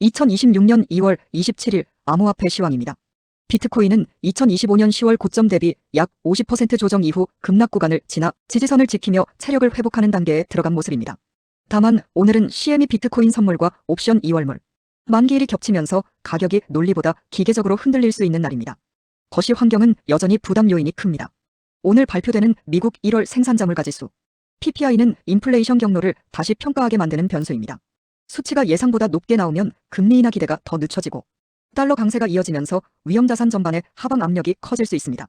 2026년 2월 27일 암호화폐 시황입니다. 비트코인은 2025년 10월 고점 대비 약 50% 조정 이후 급락 구간을 지나 지지선을 지키며 체력을 회복하는 단계에 들어간 모습입니다. 다만 오늘은 CME 비트코인 선물과 옵션 2월물 만기일이 겹치면서 가격이 논리보다 기계적으로 흔들릴 수 있는 날입니다. 거시 환경은 여전히 부담 요인이 큽니다. 오늘 발표되는 미국 1월 생산자물 가지수 PPI는 인플레이션 경로를 다시 평가하게 만드는 변수입니다. 수치가 예상보다 높게 나오면 금리 인하 기대가 더 늦춰지고 달러 강세가 이어지면서 위험자산 전반의 하방 압력이 커질 수 있습니다.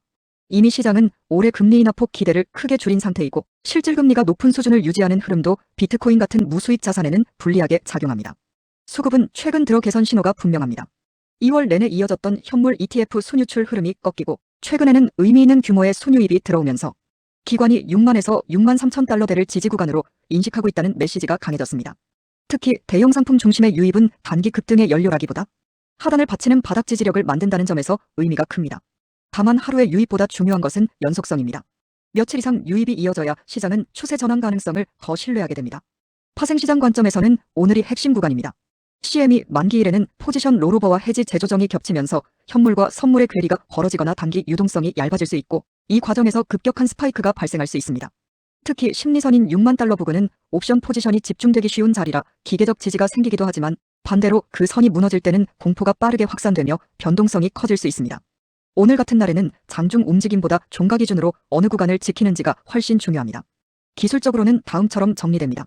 이미 시장은 올해 금리 인하 폭 기대를 크게 줄인 상태이고 실질금리가 높은 수준을 유지하는 흐름도 비트코인 같은 무수익 자산에는 불리하게 작용합니다. 수급은 최근 들어 개선 신호가 분명합니다. 2월 내내 이어졌던 현물 ETF 순유출 흐름이 꺾이고 최근에는 의미 있는 규모의 순유입이 들어오면서 기관이 6만에서 6만 3천 달러대를 지지 구간으로 인식하고 있다는 메시지가 강해졌습니다. 특히 대형 상품 중심의 유입은 단기 급등의 연료라기보다 하단을 받치는 바닥 지지력을 만든다는 점에서 의미가 큽니다. 다만 하루의 유입보다 중요한 것은 연속성입니다. 며칠 이상 유입이 이어져야 시장은 추세 전환 가능성을 더 신뢰하게 됩니다. 파생시장 관점에서는 오늘이 핵심 구간입니다. CME 만기일에는 포지션 롤오버와 해지 재조정이 겹치면서 현물과 선물의 괴리가 벌어지거나 단기 유동성이 얇아질 수 있고 이 과정에서 급격한 스파이크가 발생할 수 있습니다. 특히 심리선인 6만 달러 부근은 옵션 포지션이 집중되기 쉬운 자리라 기계적 지지가 생기기도 하지만 반대로 그 선이 무너질 때는 공포가 빠르게 확산되며 변동성이 커질 수 있습니다. 오늘 같은 날에는 장중 움직임보다 종가 기준으로 어느 구간을 지키는지가 훨씬 중요합니다. 기술적으로는 다음처럼 정리됩니다.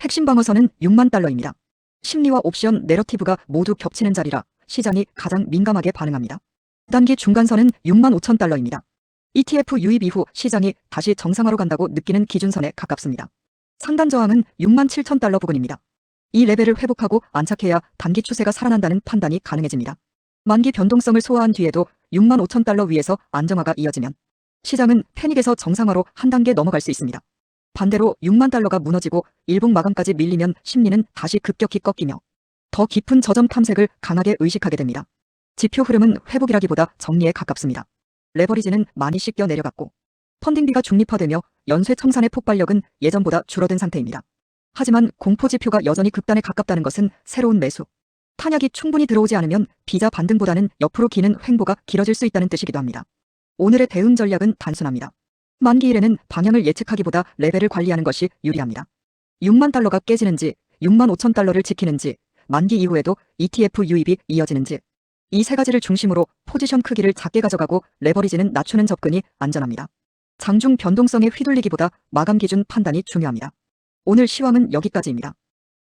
핵심 방어선은 6만 달러입니다. 심리와 옵션 내러티브가 모두 겹치는 자리라 시장이 가장 민감하게 반응합니다. 단기 중간선은 6만 5천 달러입니다. ETF 유입 이후 시장이 다시 정상화로 간다고 느끼는 기준선에 가깝습니다. 상단 저항은 6만 7천 달러 부근입니다. 이 레벨을 회복하고 안착해야 단기 추세가 살아난다는 판단이 가능해집니다. 만기 변동성을 소화한 뒤에도 6만 5천 달러 위에서 안정화가 이어지면 시장은 패닉에서 정상화로 한 단계 넘어갈 수 있습니다. 반대로 6만 달러가 무너지고 일봉 마감까지 밀리면 심리는 다시 급격히 꺾이며 더 깊은 저점 탐색을 강하게 의식하게 됩니다. 지표 흐름은 회복이라기보다 정리에 가깝습니다. 레버리지는 많이 씻겨 내려갔고 펀딩비가 중립화되며 연쇄 청산의 폭발력은 예전보다 줄어든 상태입니다. 하지만 공포지표가 여전히 극단에 가깝다는 것은 새로운 매수 탄약이 충분히 들어오지 않으면 비자 반등보다는 옆으로 기는 횡보가 길어질 수 있다는 뜻이기도 합니다. 오늘의 대응 전략은 단순합니다. 만기일에는 방향을 예측하기보다 레벨을 관리하는 것이 유리합니다. 6만 달러가 깨지는지 6만 5천 달러를 지키는지 만기 이후에도 ETF 유입이 이어지는지 이 세 가지를 중심으로 포지션 크기를 작게 가져가고 레버리지는 낮추는 접근이 안전합니다. 장중 변동성에 휘둘리기보다 마감 기준 판단이 중요합니다. 오늘 시황은 여기까지입니다.